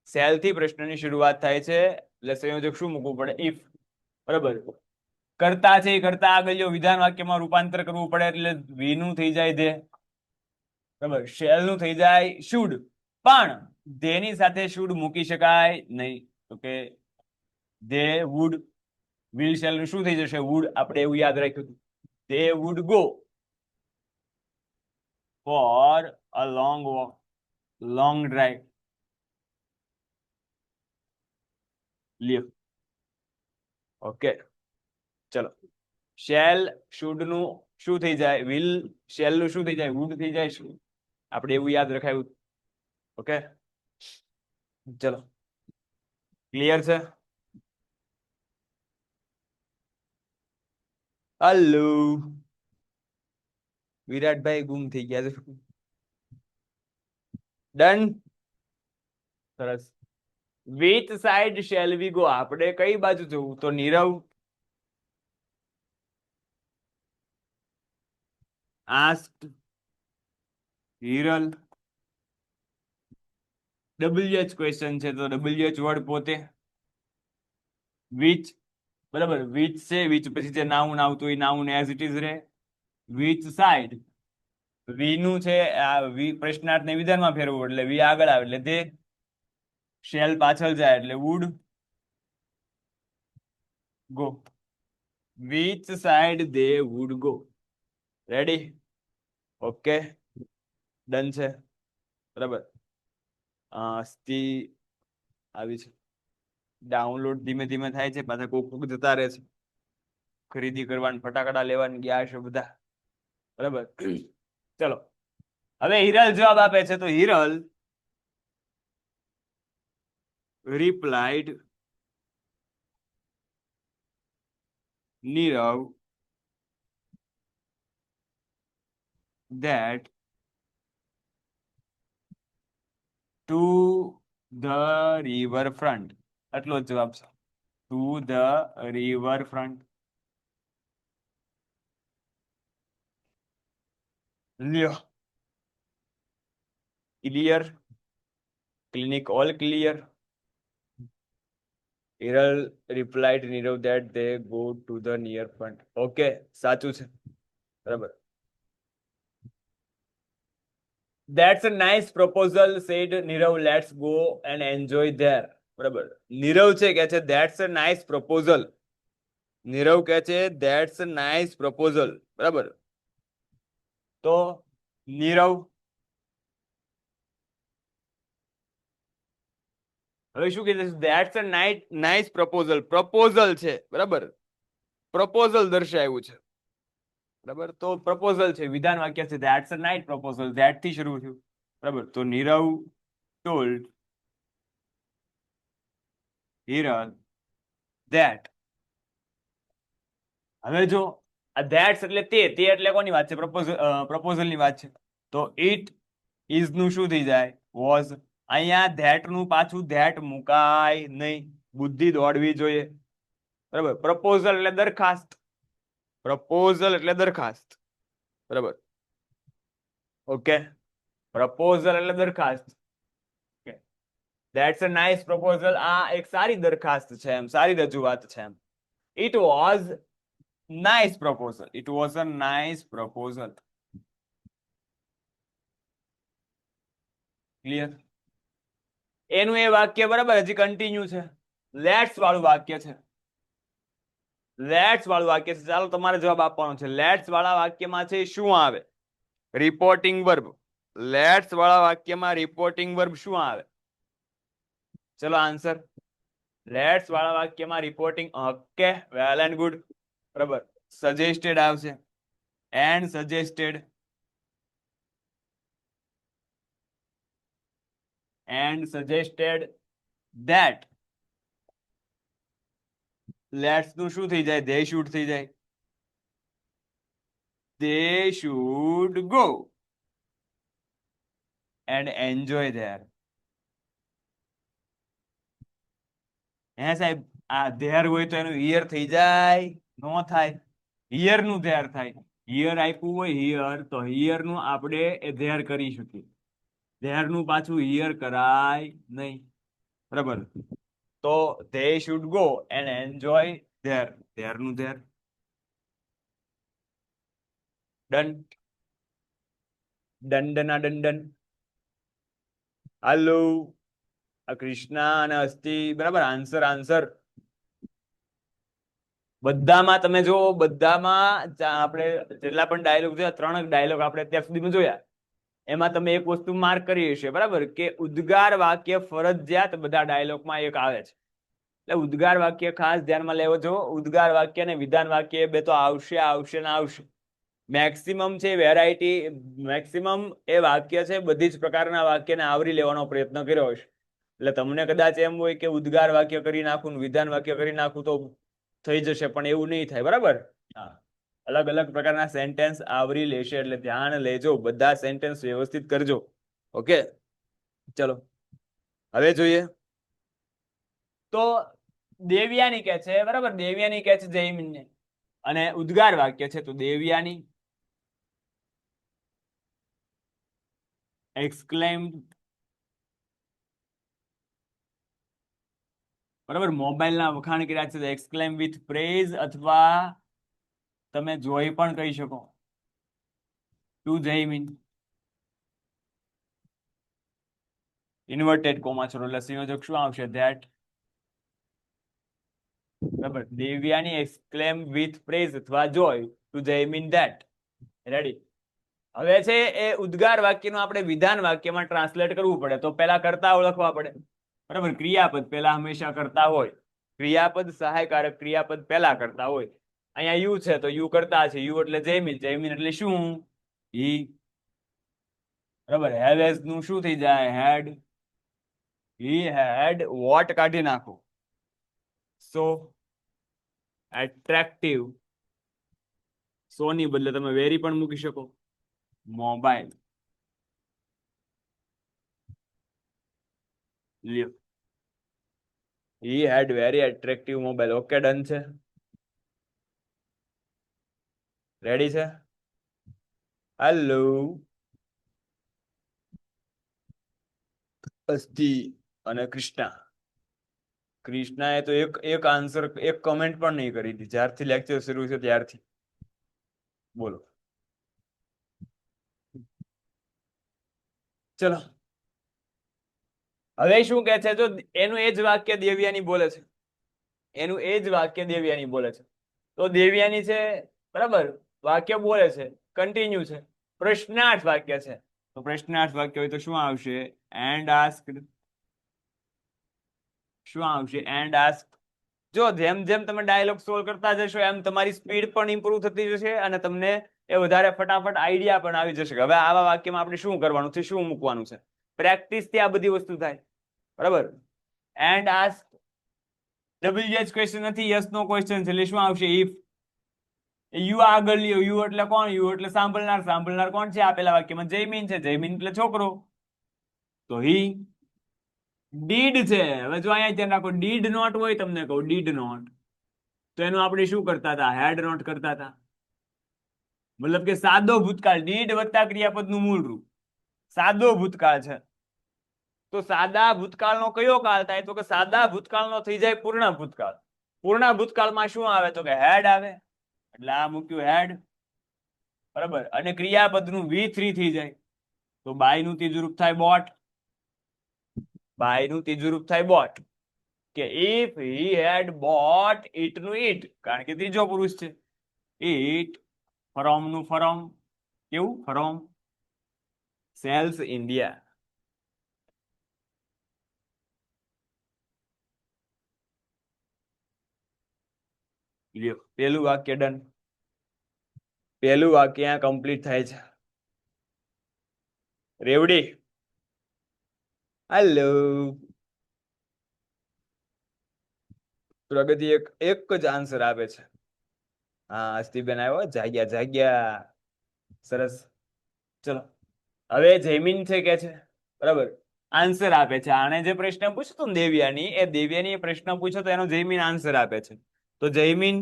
શેલ થી પ્રશ્નની શરૂઆત થાય છે એટલે સંયોજક શું મૂકવું પડે? ઇફ, બરાબર? કરતા છે, કરતા આગળ જો વિધાન વાક્યમાં રૂપાંતર કરવું પડે એટલે વી નું થઈ જાય ધે, બરાબર? શેલ નું થઈ જાય શુડ, પણ ધેની સાથે શુડ મૂકી શકાય નહીં. તો કે ધે વુડ, વિલ શેલ નું શું થઈ જશે? વુડ. આપણે એવું યાદ રાખ્યું હતું. They would go for a long walk, long drive. Leave. Okay, ચલો. શેલ શુડ નું શું થઈ જાય? વિલ. શેલ નું શું થઈ જાય? વુડ થઈ જાય. શું આપણે એવું યાદ રખાયું? ઓકે, ચલો, ક્લિયર છે? હલો વિરાટભાઈ ગુમ થઈ ગયા છે. ડન. સરસ. Which side shell we go, આપણે કઈ બાજુ જવું? તો Nirav asked Hiral. WH question છે તો WH વર્ડ પોતે વિચ, બરાબર. વિચ છે, વિચ પછી જે નાઉન આવતું એ નાઉન એઝ ઇટ ઇઝ રહે. વિચ સાઈડ, વી નું છે આ વી પ્રશ્નાર્થ ને વિધાનમાં ફેરવવું એટલે વી આગળ આવે એટલે તે, શેલ પાછળ જાય એટલે would go. Which side they would go. Ready? Okay, done છે, બરાબર. સ્ટી આવી છે. ડાઉનલોડ ધીમે ધીમે થાય છે, પાછા કોક કોક જતા રહે છે. ખરીદી કરવાની, ફટાકડા લેવાની ગયા છે બધા, બરાબર. ચલો, હવે હિરલ જવાબ આપે છે તો Hiral replied Nirav that to the river front. આટલો જ જવાબ છે. To the river front. લ્યો, clear? Clinic all clear? Hiral replied Nirav that they go to the near front. Okay, સાચું છે, બરાબર. That's a nice proposal, said Nirav. Let's go and enjoy there. બરાબર. નીરવ છે કે છે that's a nice proposal. Nirav કહે છે that's a nice proposal. બરાબર. તો નીરવ હવે શું કીધું? that's a nice proposal. Proposal છે, બરાબર. પ્રપોઝલ દર્શાવ્યું છે, બરાબર. તો પ્રપોઝલ છે, વિધાન વાક્ય છે. that's a nice proposal, that થી શરૂ થયું, બરાબર. તો નીરવ told Hiral that. હવે જો આ ધેટ્સ એટલે તે એટલે કોની વાત છે? પ્રપોઝલ ની વાત છે. તો ઇટ ઇઝ નું શું થઈ જાય? વોઝ. અહીંયા ધેટ નું પાછું ધેટ મુકાય નહીં, બુદ્ધિ દોડવી જોઈએ, બરાબર. પ્રપોઝલ એટલે દરખાસ્ત, પ્રપોઝલ એટલે દરખાસ્ત, બરાબર. ઓકે, પ્રપોઝલ એટલે દરખાસ્ત. ધેટ્સ અ નાઇસ પ્રપોઝલ, આ એક સારી દરખાસ્ત છે, એમ સારી રજૂઆત છે એમ. It was nice proposal. It was a nice proposal. Clear? એનું એ વાક્ય, બરાબર, હજી કન્ટિન્યુ છે. લેટ્સ વાળું વાક્ય છે. લેટ્સ વાળું વાક્ય છે. ચાલો તમારે જવાબ આપવાનો છે. લેટ્સ વાળા વાક્યમાં છે શું આવે? Reporting verb. લેટ્સ વાળા વાક્યમાં રિપોર્ટિંગ વર્બ શું આવે? ચલો આન્સર. લેટ્સ વાળા વાક્યમાં reporting, okay, well and good, બરાબર. સજેસ્ટેડ આવશે, and suggested, and suggested that. Let's નું શું થઈ જાય? ધે શુડ થઈ જાય. They should go and enjoy there. હે સાહેબ, આ ધેર હોય તો એનું હિયર થઈ જાય? નો થાય, હિયર નું ધેર થાય. હિયર આપ્યું હોય હિયર, તો હિયર નું આપણે એ ધેર કરી શકીએ. ધેર નું પાછું હિયર કરાય નહીં, બરાબર. તો they should go and enjoy their, there નું ધેર. ડન. દંડના દંડન. હાલો, આ કૃષ્ણા અને અસ્તિ, બરાબર. આન્સર. બધામાં તમે જો, બધામાં આપણે જેટલા પણ ડાયલોગ જોયા, 3 ડાયલોગ આપણે અત્યાર સુધીમાં જોયા, એમાં તમે એક વસ્તુ માર્ક કરી હશે, બરાબર, કે ઉદ્ગાર વાક્ય ફરજિયાત બધા ડાયલોગમાં એક આવે છે. એટલે ઉદ્ગાર વાક્ય ખાસ ધ્યાનમાં લેવો જો. ઉદ્ગાર વાક્ય અને વિધાન વાક્ય બે તો આવશે ને આવશે. મેક્સિમમ છે વેરાયટી, મેક્સિમમ એ વાક્ય છે, બધી જ પ્રકારના વાક્યને આવરી લેવાનો પ્રયત્ન કર્યો હશે. એટલે તમને કદાચ એમ હોય કે ઉદ્ગાર વાક્ય કરી નાખું, વિધાન વાક્ય કરી નાખું તો થઈ જશે, પણ એવું નહીં થાય, બરાબર. હા, અલગ અલગ પ્રકારના સેન્ટેન્સ આવરી લેશે એટલે ધ્યાન લેજો, બધા સેન્ટેન્સ વ્યવસ્થિત કરજો. ઓકે, ચલો હવે જોઈએ. તો દેવયાની કે છે, બરાબર, દેવયાની કે છે જયમીનને, અને ઉદ્ગાર વાક્ય છે. તો દેવયાની exclaimed, બરાબર, મોબાઈલના વખાણ કર્યા છે. એક્સક્લેમ વિથ પ્રેઝ, અથવા તમે જોઈ પણ કહી શકો ટુ જયમીન. ઇન્વર્ટેડ કોમા છોડો એટલે સંયોજક શું આવશે? ધેટ. બરાબર, દેવયાની એક્સક્લેમ વિથ પ્રેઝ અથવા જોય ટુ જયમીન ધેટ. રેડી. હવે છે એ ઉદ્ગાર વાક્યનું આપણે વિધાન વાક્યમાં ટ્રાન્સલેટ કરવું પડે. તો પહેલા કર્તા ઓળખવા પડે, બરાબર. ક્રિયાપદ પહેલા હંમેશા કરતા હોય, ક્રિયાપદ સહાયકારક ક્રિયાપદ પહેલા કરતા હોય. અહીંયા યુ છે તો યુ કરતા છે, યુ એટલે જયમીન, જયમીન એટલે શું? હી. બરાબર, હેવ હેઝ નું શું થઈ જાય? હેડ. હી હેડ વોટ કાઢી નાખો. સો એટ્રેક્ટિવ, સો ની બદલે તમે વેરી પણ મૂકી શકો. મોબાઈલ. લ્યો, he had very attractive mobile. Okay, done છે, રેડી છે. હેલો અસ્તિ અને કૃષ્ણા. કૃષ્ણાએ તો એક આન્સર, એક કમેન્ટ પણ નહીં કરી હતી જ્યારથી લેક્ચર શરૂ છે ત્યારથી. બોલો, ચલો હવે શું કે છે? જો એનું એ જ વાક્ય દેવયાની બોલે છે, એનું એ જ વાક્ય દેવયાની બોલે છે. તો દેવયાની છે, બરાબર, વાક્ય બોલે છે, કન્ટિન્યુ છે, પ્રશ્નાર્થ વાક્ય છે. તો પ્રશ્નાર્થ વાક્ય હોય તો શું આવશે? And asked. શું આવશે? And ask. જો જેમ જેમ તમે ડાયલોગ સોલ્વ કરતા જશો એમ તમારી સ્પીડ પણ ઇમ્પ્રુવ થતી જશે અને તમને એ વધારે ફટાફટ આઈડિયા પણ આવી જશે. હવે આવા વાક્યમાં આપણે શું કરવાનું છે, શું મૂકવાનું છે? પ્રેક્ટિસ થી આ બધી વસ્તુ થાય, બરાબર. એન્ડ આસ્ક ડબલ્યુએચ ક્વેશ્ચન નથી, યસ નો ક્વેશ્ચન છે એટલે શું આવશે? ઇફ. યુ આગળ લ્યો, યુ એટલે કોણ? યુ એટલે સાંભળનાર. સાંભળનાર કોણ છે આપેલા વાક્યમાં? જયમીન છે. જયમીન એટલે છોકરો, તો હી. ડીડ છે. હવે જો અહીંયા ધ્યાન રાખો, ડીડ નોટ હોય, તમને કહું ડીડ નોટ, તો એનું આપણે શું કરતા હતા? હેડ નોટ કરતા હતા. મતલબ કે સાદો ભૂતકાળ, ડીડ વત્તા ક્રિયાપદનું મૂળ રૂપ સાદો ભૂતકાળ છે. તો સાદા ભૂતકાળનો કયો કાળ થાય? તો કે સાદા ભૂતકાળનો થઈ જાય પૂર્ણ ભૂતકાળ. પૂર્ણ ભૂતકાળમાં શું આવે? તો કે હેડ આવે, એટલે આ મૂક્યું હેડ, બરાબર. અને ક્રિયાપદનું V3 થઈ જાય તો બાયનું ત્રીજું રૂપ થાય બોટ. બાયનું ત્રીજું રૂપ થાય બોટ. કે if he had bought it નું ઇટ, કારણ કે ત્રીજો પુરુષ છે. ઇટ ફ્રોમ નું ફ્રોમ, કેવું? From sales India. પેલું વાક્ય ડન. પેલું વાક્ય કમ્પ્લીટ થાય છે. રેવડી, હેલો. પ્રગતિ એક જ આન્સર આપે છે. હા, અસ્તિબેન આવ્યો, જાગ્યા જાગ્યા, સરસ. ચલો હવે જયમીન છે કે છે, બરાબર, આન્સર આપે છે. આને જે પ્રશ્ન પૂછ્યો તો દેવ્યાની, એ દેવ્યાની પ્રશ્ન પૂછ્યો તો એનો જયમીન આન્સર આપે છે. તો જયમીન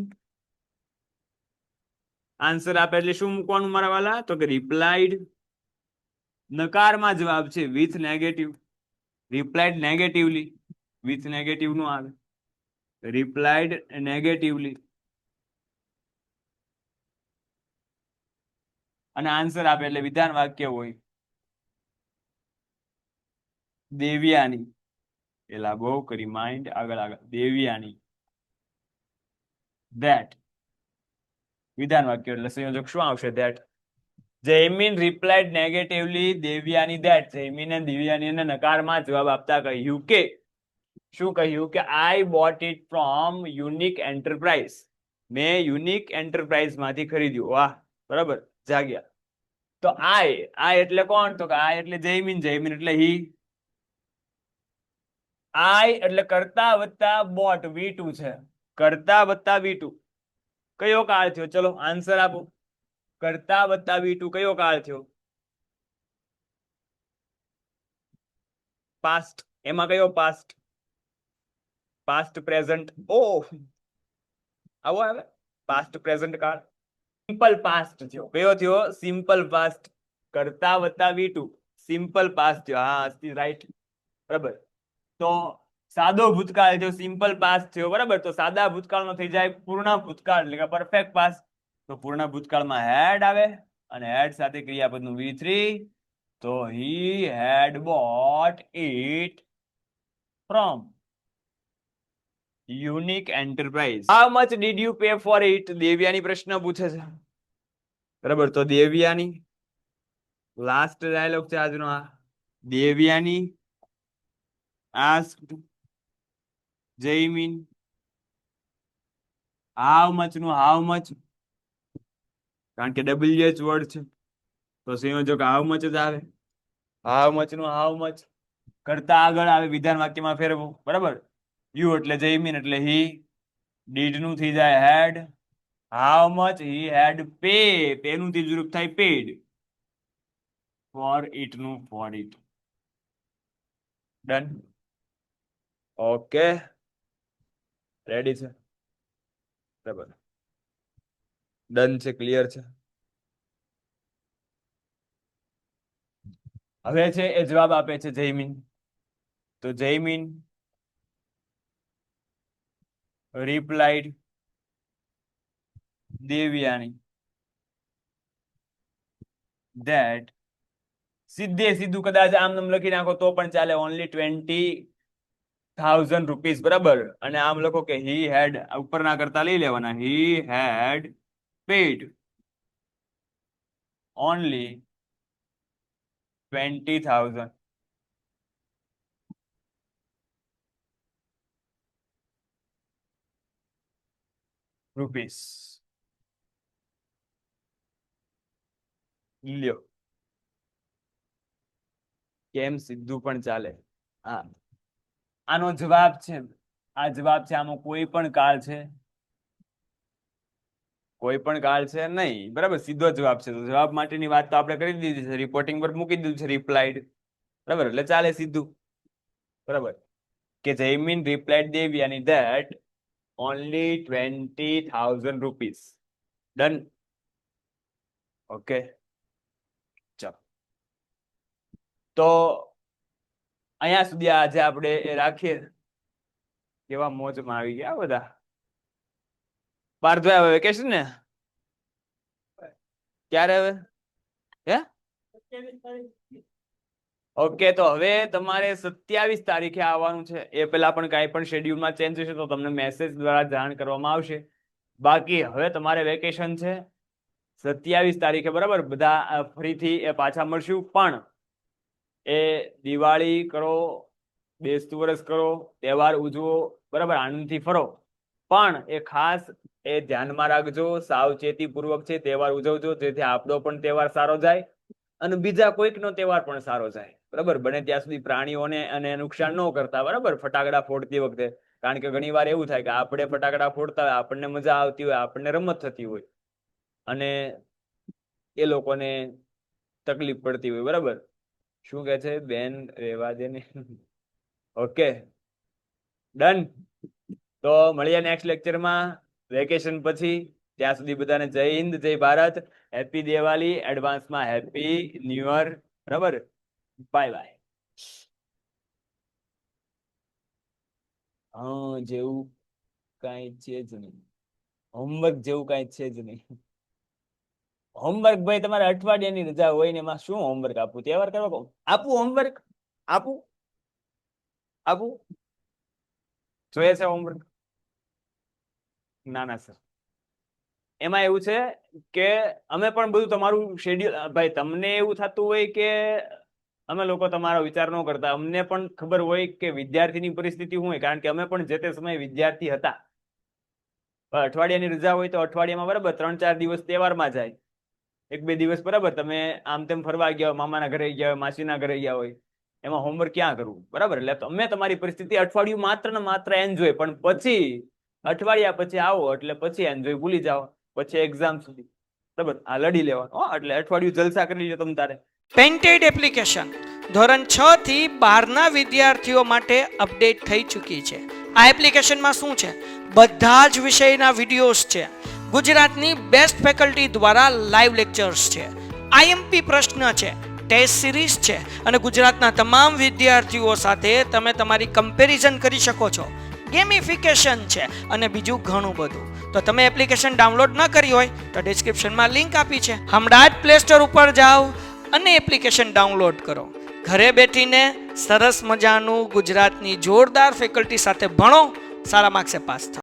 આન્સર આપે એટલે શું મૂકવાનું મારા વાલા? તો કે રિપ્લાઇડ. નકારમાં જવાબ છે, with negative. Replied negatively, with negative નું આવે, રિપ્લાઇડ નેગેટિવલી. અને આન્સર આપે એટલે વિધાન વાક્ય હોય. દેવ્યાની, એલા બહુ કરી માઇન્ડ, આગળ આગળ. દેવ્યાની ધેટ, વિધાન વાક્ય એટલે સંયોજક શું આવશે? That. Jaymin replied negatively Devyani that. જયમીને દેવ્યાનીને નકારમાં જવાબ આપતા કહ્યું કે, શું કહ્યું? કે I bought it from unique enterprise. મેં યુનિક એન્ટરપ્રાઇઝ માંથી ખરીદ્યું. વાહ, બરાબર, જાગ્યા. તો આઈ એટલે કોણ? તો કે આઈ એટલે જયમીન. જયમીન એટલે હી. આઈ એટલે કરતા વત્તા બોટ, V2 છે. કરતા વત્તા V2. કયો કાળ થયો? ચલો આન્સર આપો. કરતા વત્તા V2 કયો કાળ થયો? પાસ્ટ. એમાં કયો પાસ્ટ? Past present. ઓ આવો આવે પાસ્ટ પ્રેઝન્ટ કાળ. સિમ્પલ પાસ્ટ થયો. કયો થયો? Simple past. કરતા વત્તા V2 સિમ્પલ પાસ્ટ થયો. હા રાઈટ, બરાબર. તો સાદો ભૂતકાળ થયો, સિમ્પલ પાસ્ટ થયો, બરાબર. તો સાદા ભૂતકાળનો થઈ જાય પૂર્ણ ભૂતકાળ એટલે કે પરફેક્ટ પાસ્ટ. તો પૂર્ણ ભૂતકાળમાં હેડ આવે અને હેડ સાથે ક્રિયાપદનું V3. તો he had bought it from Unique Enterprise. How much did you pay for it? Devyani પ્રશ્ન પૂછે છે, બરાબર. તો દેવ્યાની લાસ્ટ ડાયલોગ છે આજનો આ. Devyani asked Jaimin how much નું how much, કારણ કે WH વર્ડ છે તો સંયોજક how much જ આવે. how much નું how much કરતા આગળ આવે વિધાન વાક્યમાં ફેરવવું, બરાબર. યુ એટલે જયમીન એટલે હી. ડીડ નું થઈ જાય had. How much he had pay, pay નું ત્રીજું રૂપ થાય પેડ. ફોર ઇટ નું for it. Done. Okay, ready છે, બરાબર. ડન છે, ક્લિયર છે. હવે છે એ જવાબ આપે છે જયમીન. તો જયમીન replied દેવ્યાની that સીધે સીધું કદાચ આમ નામ લખી નાખો તો પણ ચાલે, only 20,000 રૂપીસ, બરાબર. અને આમ લખો કે he had, ઉપરના કરતા લઈ લેવાના, he had paid only 20,000 rupees. લ્યો, કેમ સીધું પણ ચાલે. હા, આનો જવાબ છે, આ જવાબ છે. આમાં કોઈ પણ કાળ છે? કોઈ પણ કાળ છે નહીં, બરાબર. સીધો જવાબ છે. તો જવાબ માટેની વાત તો આપણે કરી દીધી છે, રિપોર્ટિંગ પર મૂકી દીધું છે રિપ્લાઇડ, બરાબર. એટલે ચાલે સીધું, બરાબર. કે Jaymin replied Devyani that only 20,000 rupees. Done. Okay, ચાલો. તો અહીંયા સુધી આજે આપણે રાખીએ. કેવા મોજમાં આવી ગયા બધા. પાર્થભાઈ હવે વેકેશન ને ક્યારે હવે? હે ઓકે, તો હવે તમારે 27 તારીખે આવવાનું છે. એ પહેલા પણ કાંઈ પણ શેડ્યુલમાં ચેન્જ હશે તો તમને મેસેજ દ્વારા જાણ કરવામાં આવશે. બાકી હવે તમારે વેકેશન છે 27 તારીખે, બરાબર. બધા ફરીથી એ પાછા મળશું. પણ એ દિવાળી કરો, બેસતું વર્ષ કરો, તહેવાર ઉજવો, બરાબર, આનંદથી ફરો. પણ એ ખાસ એ ધ્યાનમાં રાખજો, સાવચેતીપૂર્વક છે તહેવાર ઉજવજો, જેથી આપણો પણ તહેવાર સારો જાય અને બીજા કોઈકનો તહેવાર પણ સારો જાય, બરાબર. બને ત્યાં સુધી પ્રાણીઓને અને નુકસાન ન કરતા, બરાબર, ફટાકડા ફોડતી વખતે. કારણ કે ઘણી વાર એવું થાય કે આપણે ફટાકડા ફોડતા હોય, આપણને મજા આવતી હોય, આપણને રમત થતી હોય અને એ લોકોને તકલીફ પડતી હોય, બરાબર. શું કે છે બેન? રેવા દે ને. Okay, done. તો મળીએ નેક્સ્ટ લેક્ચરમાં વેકેશન પછી. ત્યાં સુધી બધાને જય હિન્દ, જય ભારત, હેપી દિવાળી, એડવાન્સમાં હેપી ન્યુ યર, બરાબર. Bye bye. હા, જેવું કઈ છે જ નહીં, હોમવર્ક જેવું કઈ છે જ નહીં. હોમવર્ક ભાઈ તમારે અઠવાડિયાની રજા હોય ને એમાં શું હોમવર્ક આપવું? તહેવાર કરવા આપવું હોમવર્ક? આપવું આપવું જોઈએ છે હોમવર્ક? ના ના સર, એમાં એવું છે કે અમે પણ બધું તમારું શેડ્યુલ, ભાઈ તમને એવું થતું હોય કે અમે લોકો તમારો વિચાર ન કરતા. અમને પણ ખબર હોય કે વિદ્યાર્થીની પરિસ્થિતિ શું હોય, કારણ કે અમે પણ જે તે સમયે વિદ્યાર્થી હતા. અઠવાડિયાની રજા હોય તો અઠવાડિયામાં, બરાબર, 3-4 દિવસ તહેવારમાં જાય. 1-2 દિવસ, બરાબર, તમે આમ તેમ ફરવા ગયા હોય, મામાના ઘરે ગયા હોય, માસીના ઘરે ગયા હોય, એમાં હોમવર્ક ક્યાં કરવું, બરાબર. એટલે અમે તમારી પરિસ્થિતિ અઠવાડિયું માત્ર ને માત્ર એન્જોય, પણ પછી અઠવાડિયા પછી આવો એટલે પછી એન્જોય ભૂલી જાઓ, પછી એક્ઝામ સુધી બરાબર આ લડી લેવાનું હો, એટલે અઠવાડિયું જલસા કરી લો તમ તારે. પેન્ટેડ એપ્લિકેશન ધોરણ 6 થી 12ના વિદ્યાર્થીઓ માટે અપડેટ થઈ ચૂકી છે. આ એપ્લિકેશનમાં શું છે? બધા જ વિષયના વિડીયોઝ છે. ગુજરાતની બેસ્ટ ફેકલ્ટી દ્વારા લાઈવ લેક્ચર્સ છે. આઈએમપી પ્રશ્ન છે, ટેસ્ટ સિરીઝ છે અને ગુજરાતના તમામ વિદ્યાર્થીઓ સાથે તમે તમારી કમ્પેરિઝન કરી શકો છો. ગેમિફિકેશન છે અને બીજું ઘણું બધું. તો તમે એપ્લિકેશન ડાઉનલોડ ન કરી હોય તો ડિસ્ક્રિપ્શનમાં લિંક આપી છે, હમણાં જ પ્લે સ્ટોર ઉપર જાઓ અને એપ્લિકેશન ડાઉનલોડ કરો. ઘરે બેઠીને સરસ મજાનું ગુજરાતની જોરદાર ફેકલ્ટી સાથે ભણો, સારા માર્ક્સે પાસ થાઓ.